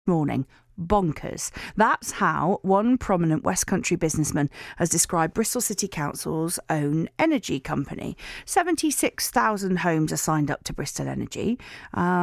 morning. Bonkers. That's how one prominent West Country businessman has described Bristol City Council's own energy company. 76,000 homes are signed up to Bristol Energy.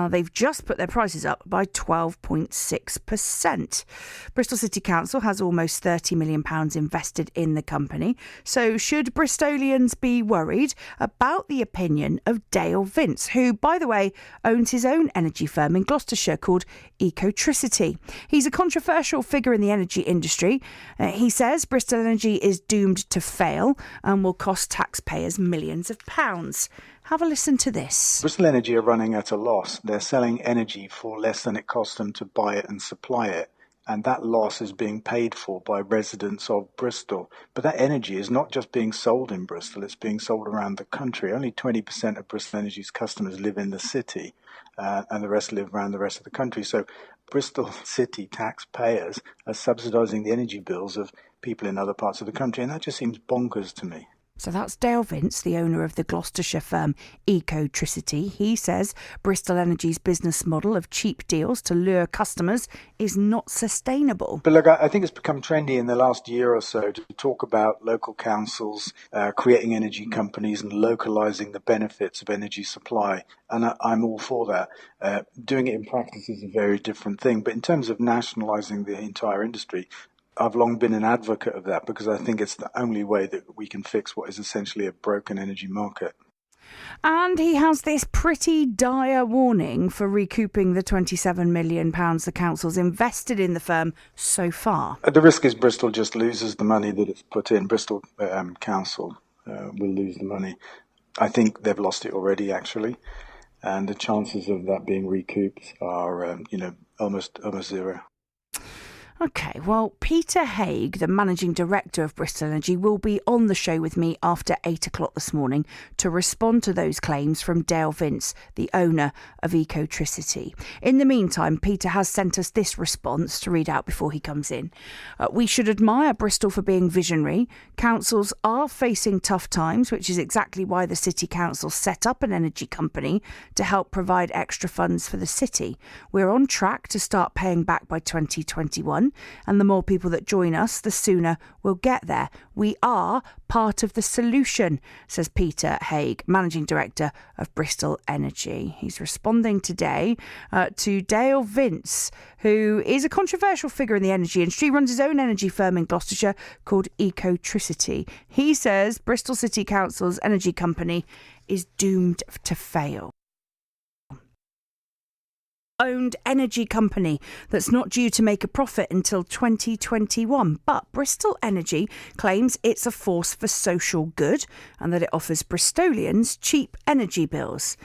They've just put their prices up by 12.6%. Bristol City Council has almost £30 million invested in the company. So should Bristolians be worried about the opinion of Dale Vince, who, by the way, owns his own energy firm in Gloucestershire called Ecotricity? He's a controversial figure in the energy industry. He says Bristol Energy is doomed to fail and will cost taxpayers millions of pounds. Have a listen to this. Bristol Energy are running at a loss. They're selling energy for less than it costs them to buy it and supply it. And that loss is being paid for by residents of Bristol. But that energy is not just being sold in Bristol, it's being sold around the country. Only 20% of Bristol Energy's customers live in the city, and the rest live around the rest of the country. So Bristol City taxpayers are subsidising the energy bills of people in other parts of the country, and that just seems bonkers to me. So that's Dale Vince, the owner of the Gloucestershire firm Ecotricity. He says Bristol Energy's business model of cheap deals to lure customers is not sustainable. But look, I think it's become trendy in the last year or so to talk about local councils creating energy companies and localising the benefits of energy supply. And I'm all for that. Doing it in practice is a very different thing. But in terms of nationalising the entire industry, I've long been an advocate of that because I think it's the only way that we can fix what is essentially a broken energy market. And he has this pretty dire warning for recouping the £27 million the council's invested in the firm so far. The risk is Bristol just loses the money that it's put in. Bristol Council will lose the money. I think they've lost it already, actually. And the chances of that being recouped are, almost zero. OK, well, Peter Haigh, the managing director of Bristol Energy, will be on the show with me after 8 o'clock this morning to respond to those claims from Dale Vince, the owner of Ecotricity. In the meantime, Peter has sent us this response to read out before he comes in. We should admire Bristol for being visionary. Councils are facing tough times, which is exactly why the City Council set up an energy company to help provide extra funds for the city. We're on track to start paying back by 2021. And the more people that join us, the sooner we'll get there. We are part of the solution, says Peter Haigh, Managing Director of Bristol Energy. He's responding today to Dale Vince, who is a controversial figure in the energy industry. He runs his own energy firm in Gloucestershire called Ecotricity. He says Bristol City Council's energy company is doomed to fail. Owned energy company that's not due to make a profit until 2021. But Bristol Energy claims it's a force for social good and that it offers Bristolians cheap energy bills.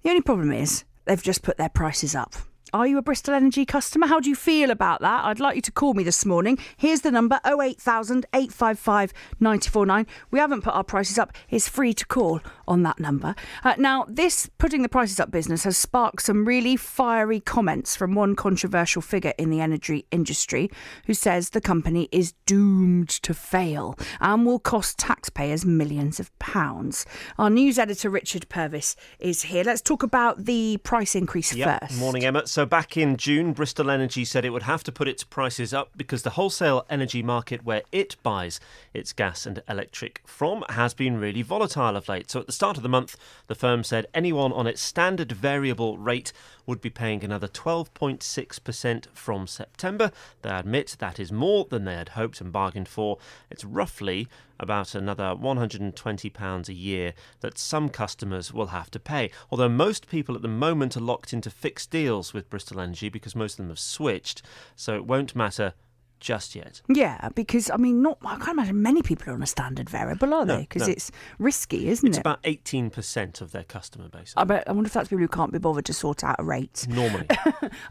The only problem is they've just put their prices up. Are you a Bristol Energy customer? How do you feel about that? I'd like you to call me this morning. Here's the number, 08000 855 949. We haven't put our prices up. It's free to call on that number. Now, this putting the prices up business has sparked some really fiery comments from one controversial figure in the energy industry who says the company is doomed to fail and will cost taxpayers millions of pounds. Our news editor, Richard Purvis, is here. Let's talk about the price increase first. Morning, Emma. So back in June, Bristol Energy said it would have to put its prices up because the wholesale energy market where it buys its gas and electric from has been really volatile of late. So at the start of the month, the firm said anyone on its standard variable rate would be paying another 12.6% from September. They admit that is more than they had hoped and bargained for. It's roughly about another £120 a year that some customers will have to pay. Although most people at the moment are locked into fixed deals with Bristol Energy because most of them have switched, so it won't matter just yet. Yeah, because, I can't imagine many people are on a standard variable, are they? Because it's risky, isn't it? It's about 18% of their customer base. I wonder if that's people who can't be bothered to sort out a rate. Normally.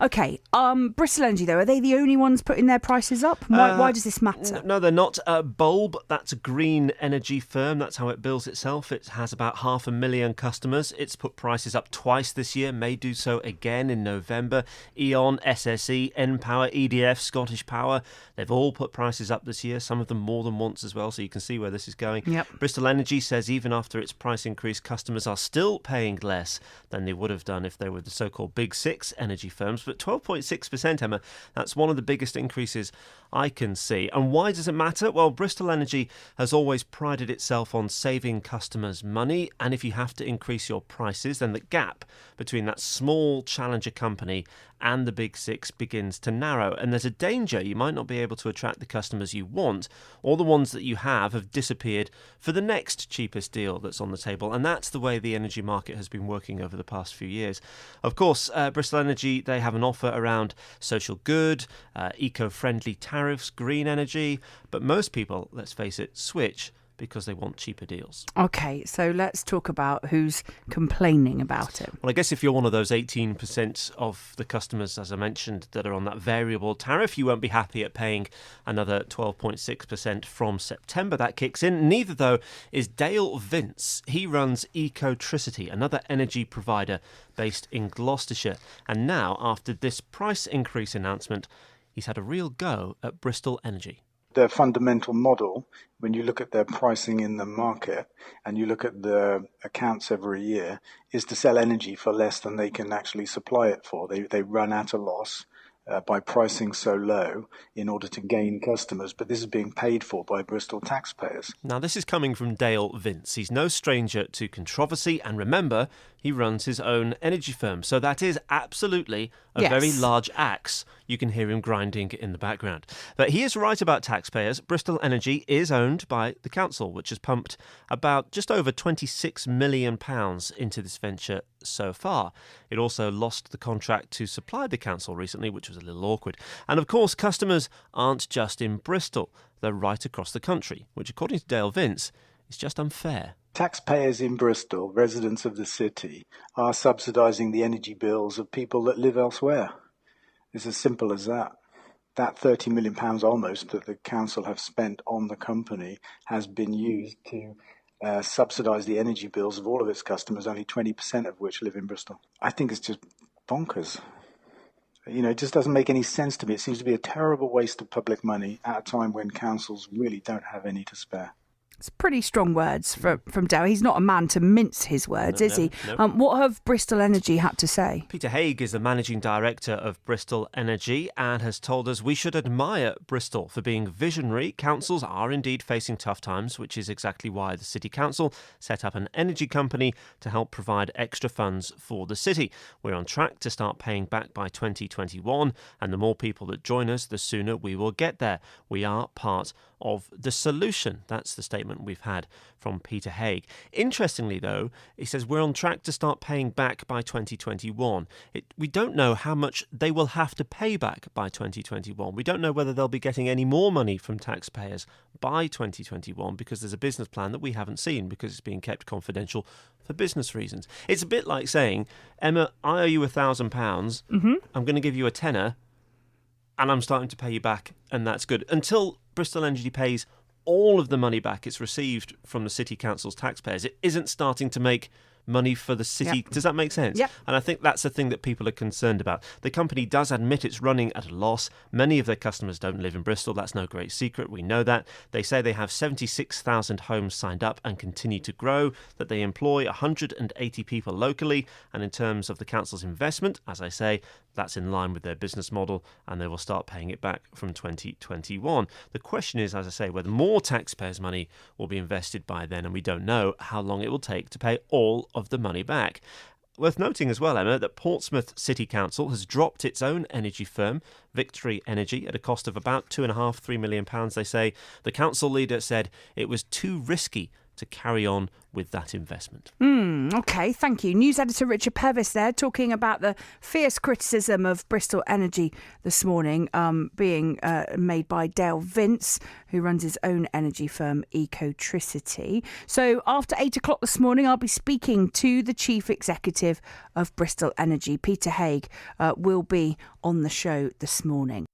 OK, Bristol Energy, though, are they the only ones putting their prices up? Why does this matter? No, they're not. Bulb, that's a green energy firm. That's how it bills itself. It has about 500,000 customers. It's put prices up twice this year, may do so again in November. E.ON, SSE, npower, EDF, Scottish Power, They've all put prices up this year, some of them more than once as well, so you can see where this is going. Yep. Bristol Energy says even after its price increase, customers are still paying less than they would have done if they were the so-called Big Six energy firms. But 12.6%, Emma, that's one of the biggest increases I can see. And why does it matter? Well, Bristol Energy has always prided itself on saving customers money, and if you have to increase your prices, then the gap between that small challenger company and the Big Six begins to narrow. And there's a danger you might not be able to attract the customers you want, or the ones that you have disappeared for the next cheapest deal that's on the table. And that's the way the energy market has been working over the past few years. Of course, Bristol Energy, they have an offer around social good, eco-friendly tariffs, green energy, but most people, let's face it, switch because they want cheaper deals. Okay, so let's talk about who's complaining about it. Well, I guess if you're one of those 18% of the customers, as I mentioned, that are on that variable tariff, you won't be happy at paying another 12.6% from September. That kicks in. Neither, though, is Dale Vince. He runs Ecotricity, another energy provider based in Gloucestershire. And now, after this price increase announcement, he's had a real go at Bristol Energy. Their fundamental model, when you look at their pricing in the market and you look at the accounts every year, is to sell energy for less than they can actually supply it for. They run at a loss by pricing so low in order to gain customers, but this is being paid for by Bristol taxpayers. Now, this is coming from Dale Vince. He's no stranger to controversy, and remember, he runs his own energy firm, so that is absolutely a very large axe. You can hear him grinding in the background. But he is right about taxpayers. Bristol Energy is owned by the council, which has pumped about just over £26 million into this venture so far. It also lost the contract to supply the council recently, which was a little awkward. And of course, customers aren't just in Bristol. They're right across the country, which, according to Dale Vince, is just unfair. Taxpayers in Bristol, residents of the city, are subsidising the energy bills of people that live elsewhere. It's as simple as that. That £30 million almost that the council have spent on the company has been used to subsidise the energy bills of all of its customers, only 20% of which live in Bristol. I think it's just bonkers. It just doesn't make any sense to me. It seems to be a terrible waste of public money at a time when councils really don't have any to spare. It's pretty strong words from Dale. He's not a man to mince his words, is he? No. What have Bristol Energy had to say? Peter Haigh is the managing director of Bristol Energy and has told us we should admire Bristol for being visionary. Councils are indeed facing tough times, which is exactly why the City Council set up an energy company to help provide extra funds for the city. We're on track to start paying back by 2021, and the more people that join us, the sooner we will get there. We are part of the solution. That's the statement we've had from Peter Haigh. Interestingly, though, he says we're on track to start paying back by 2021. We don't know how much they will have to pay back by 2021. We don't know whether they'll be getting any more money from taxpayers by 2021 because there's a business plan that we haven't seen because it's being kept confidential for business reasons. It's a bit like saying, Emma, I owe you £1,000. I'm going to give you a tenner and I'm starting to pay you back, and that's good. Until Bristol Energy pays all of the money back it's received from the City Council's taxpayers, it isn't starting to make money for the city. Yep. Does that make sense? Yep. And I think that's the thing that people are concerned about. The company does admit it's running at a loss. Many of their customers don't live in Bristol. That's no great secret. We know that. They say they have 76,000 homes signed up and continue to grow, that they employ 180 people locally. And in terms of the council's investment, as I say, that's in line with their business model, and they will start paying it back from 2021. The question is, as I say, whether more taxpayers' money will be invested by then, and we don't know how long it will take to pay all of the money back. Worth noting as well, Emma, that Portsmouth City Council has dropped its own energy firm, Victory Energy, at a cost of about £2.5–3 million. They say the council leader said it was too risky to carry on with that investment. OK, thank you. News editor Richard Pevis there talking about the fierce criticism of Bristol Energy this morning being made by Dale Vince, who runs his own energy firm, Ecotricity. So after 8 o'clock this morning, I'll be speaking to the chief executive of Bristol Energy. Peter Haigh will be on the show this morning.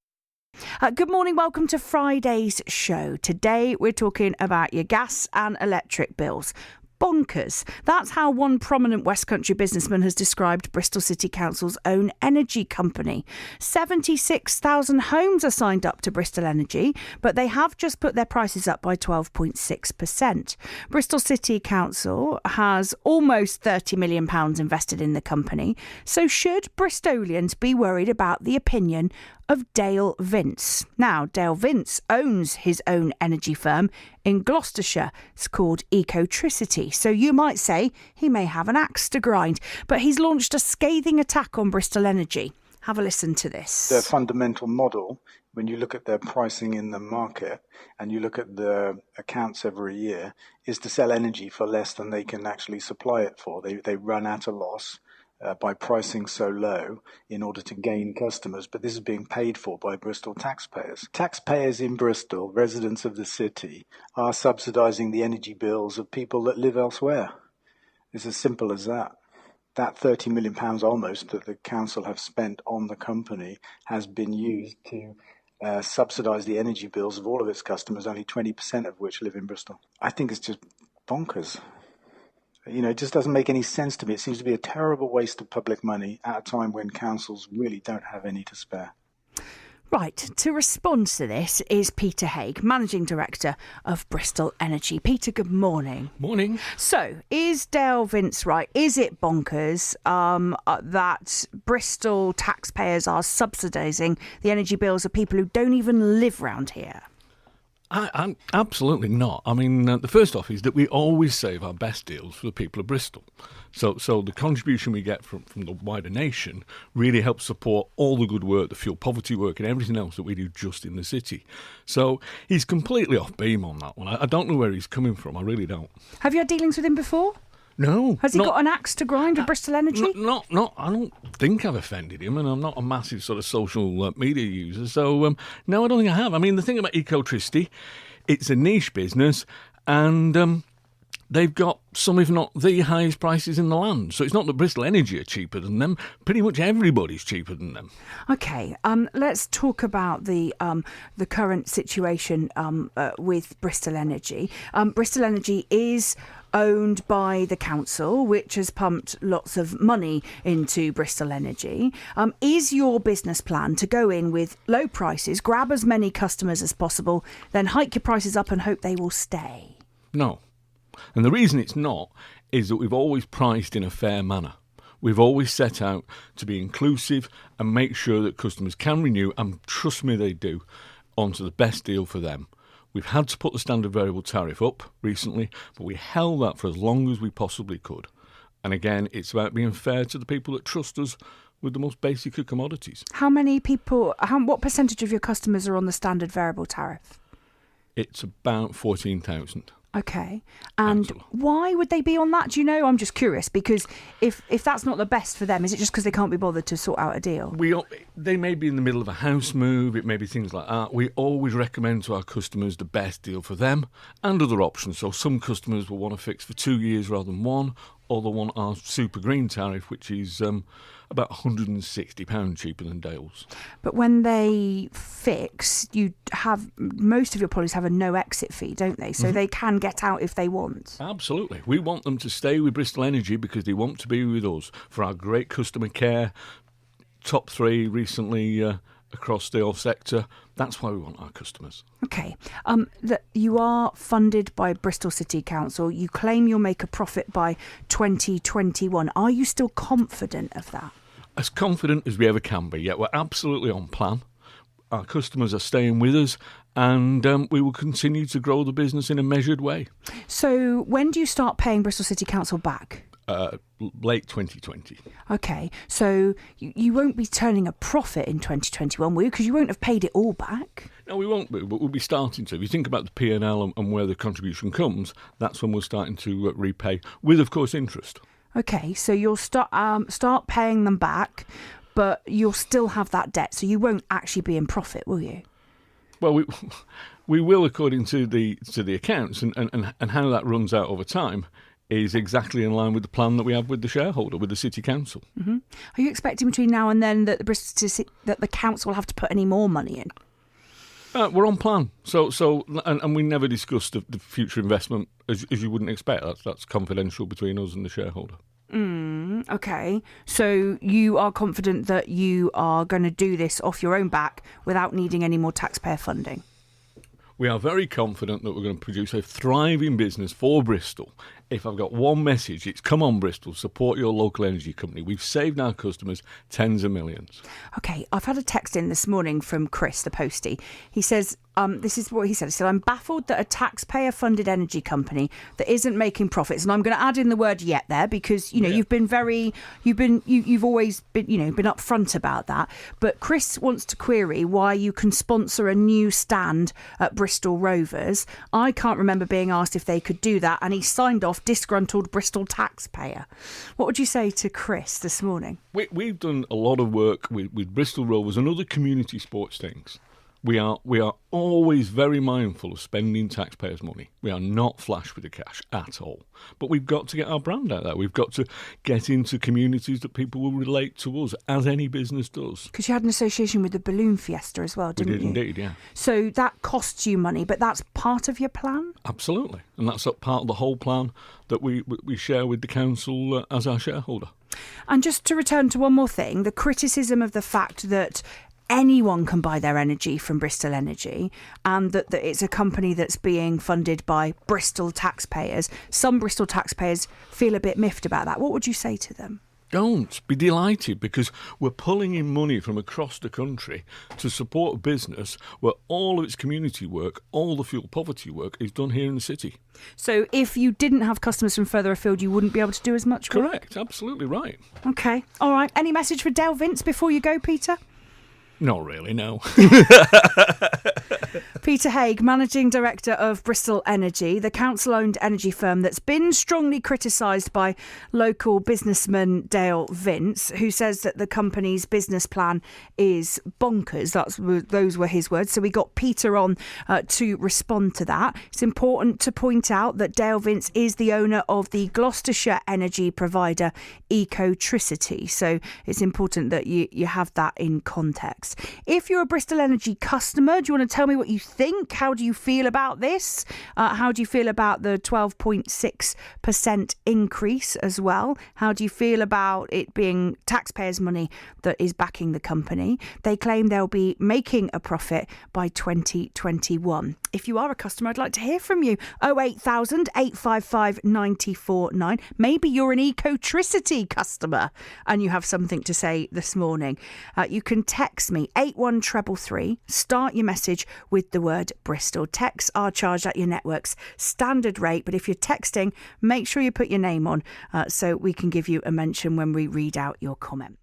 Good morning, welcome to Friday's show. Today we're talking about your gas and electric bills. bonkers. That's how one prominent West Country businessman has described Bristol City Council's own energy company. 76,000 homes are signed up to Bristol Energy, but they have just put their prices up by 12.6%. Bristol City Council has almost £30 million invested in the company. So should Bristolians be worried about the opinion of Dale Vince? Now, Dale Vince owns his own energy firm in Gloucestershire. It's called Ecotricity. So you might say he may have an axe to grind, but he's launched a scathing attack on Bristol Energy. Have a listen to this. Their fundamental model, when you look at their pricing in the market and you look at the accounts every year, is to sell energy for less than they can actually supply it for. They run at a loss by pricing so low in order to gain customers, but this is being paid for by Bristol taxpayers. Taxpayers in Bristol, residents of the city, are subsidising the energy bills of people that live elsewhere. It's as simple as that. That £30 million almost that the council have spent on the company has been used to subsidise the energy bills of all of its customers, only 20% of which live in Bristol. I think it's just bonkers. It just doesn't make any sense to me. It seems to be a terrible waste of public money at a time when councils really don't have any to spare. Right, to respond to this is Peter Haigh, Managing Director of Bristol Energy. Peter, good morning. Morning. So, is Dale Vince right? Is it bonkers that Bristol taxpayers are subsidising the energy bills of people who don't even live round here? I'm absolutely not. I mean, the first off is that we always save our best deals for the people of Bristol. So the contribution we get from the wider nation really helps support all the good work, the fuel poverty work and everything else that we do just in the city. So he's completely off beam on that one. I don't know where he's coming from. I really don't. Have you had dealings with him before? No. Has he got an axe to grind with Bristol Energy? I don't think I've offended him, and I'm not a massive sort of social media user. So, no, I don't think I have. I mean, the thing about Ecotricity, it's a niche business, and they've got some, if not the highest prices in the land. So it's not that Bristol Energy are cheaper than them. Pretty much everybody's cheaper than them. OK, let's talk about the current situation with Bristol Energy. Bristol Energy is owned by the council, which has pumped lots of money into Bristol Energy. Is your business plan to go in with low prices, grab as many customers as possible, then hike your prices up and hope they will stay? No. And the reason it's not is that we've always priced in a fair manner. We've always set out to be inclusive and make sure that customers can renew, and trust me they do, onto the best deal for them. We've had to put the standard variable tariff up recently, but we held that for as long as we possibly could. And again, it's about being fair to the people that trust us with the most basic of commodities. What percentage of your customers are on the standard variable tariff? It's about 14,000. OK. And Excellent. Why would they be on that? Do you know? I'm just curious, because if that's not the best for them, is it just because they can't be bothered to sort out a deal? They may be in the middle of a house move, it may be things like that. We always recommend to our customers the best deal for them and other options. So some customers will want to fix for 2 years rather than one, or they'll want our super green tariff, which is about £160 cheaper than Dale's. But when they fix, most of your policies have a no exit fee, don't they? So they can get out if they want. Absolutely. We want them to stay with Bristol Energy because they want to be with us for our great customer care. Top 3 recently across the whole sector. That's why we want our customers. OK. You are funded by Bristol City Council. You claim you'll make a profit by 2021. Are you still confident of that? As confident as we ever can be. Yeah, we're absolutely on plan. Our customers are staying with us, and we will continue to grow the business in a measured way. So when do you start paying Bristol City Council back? Late 2020. OK, so you won't be turning a profit in 2021, will you? Because you won't have paid it all back. No, we won't be, but we'll be starting to. If you think about the P&L and where the contribution comes, that's when we're starting to repay, with, of course, interest. OK, so you'll start paying them back, but you'll still have that debt, so you won't actually be in profit, will you? Well, we will, according to the accounts, and how that runs out over time is exactly in line with the plan that we have with the shareholder, with the City Council. Mm-hmm. Are you expecting between now and then that the council will have to put any more money in? We're on plan. And we never discussed the future investment as you wouldn't expect. That's confidential between us and the shareholder. Okay, so you are confident that you are going to do this off your own back without needing any more taxpayer funding? We are very confident that we're going to produce a thriving business for Bristol. If I've got one message, it's come on, Bristol, support your local energy company. We've saved our customers tens of millions. Okay, I've had a text in this morning from Chris, the postie. He says, this is what he said. He said, I'm baffled that a taxpayer-funded energy company that isn't making profits, and I'm going to add in the word yet there because, you've always been, been upfront about that. But Chris wants to query why you can sponsor a new stand at Bristol Rovers. I can't remember being asked if they could do that, and he signed off disgruntled Bristol taxpayer. What would you say to Chris this morning? We've done a lot of work with Bristol Rovers and other community sports things. We are always very mindful of spending taxpayers' money. We are not flash with the cash at all. But we've got to get our brand out there. We've got to get into communities that people will relate to us, as any business does. Because you had an association with the Balloon Fiesta as well, didn't you? We did indeed, yeah. So that costs you money, but that's part of your plan? Absolutely. And that's a part of the whole plan that we share with the council as our shareholder. And just to return to one more thing, the criticism of the fact that anyone can buy their energy from Bristol Energy and that it's a company that's being funded by Bristol taxpayers. Some Bristol taxpayers feel a bit miffed about that. What would you say to them? Don't be delighted, because we're pulling in money from across the country to support a business where all of its community work, all the fuel poverty work is done here in the city. So if you didn't have customers from further afield, you wouldn't be able to do as much work? Correct, absolutely right. OK, all right. Any message for Dale Vince before you go, Peter? Not really, no. Peter Haigh, Managing Director of Bristol Energy, the council-owned energy firm that's been strongly criticised by local businessman Dale Vince, who says that the company's business plan is bonkers. Those were his words. So we got Peter on to respond to that. It's important to point out that Dale Vince is the owner of the Gloucestershire energy provider Ecotricity. So it's important that you have that in context. If you're a Bristol Energy customer, do you want to tell me what you think? How do you feel about this? How do you feel about the 12.6% increase as well? How do you feel about it being taxpayers' money that is backing the company? They claim they'll be making a profit by 2021. If you are a customer, I'd like to hear from you. 08000 855 949. Maybe you're an Ecotricity customer and you have something to say this morning. You can text me 81333. Start your message with the word Bristol. Texts are charged at your network's standard rate, but if you're texting, make sure you put your name on so we can give you a mention when we read out your comment.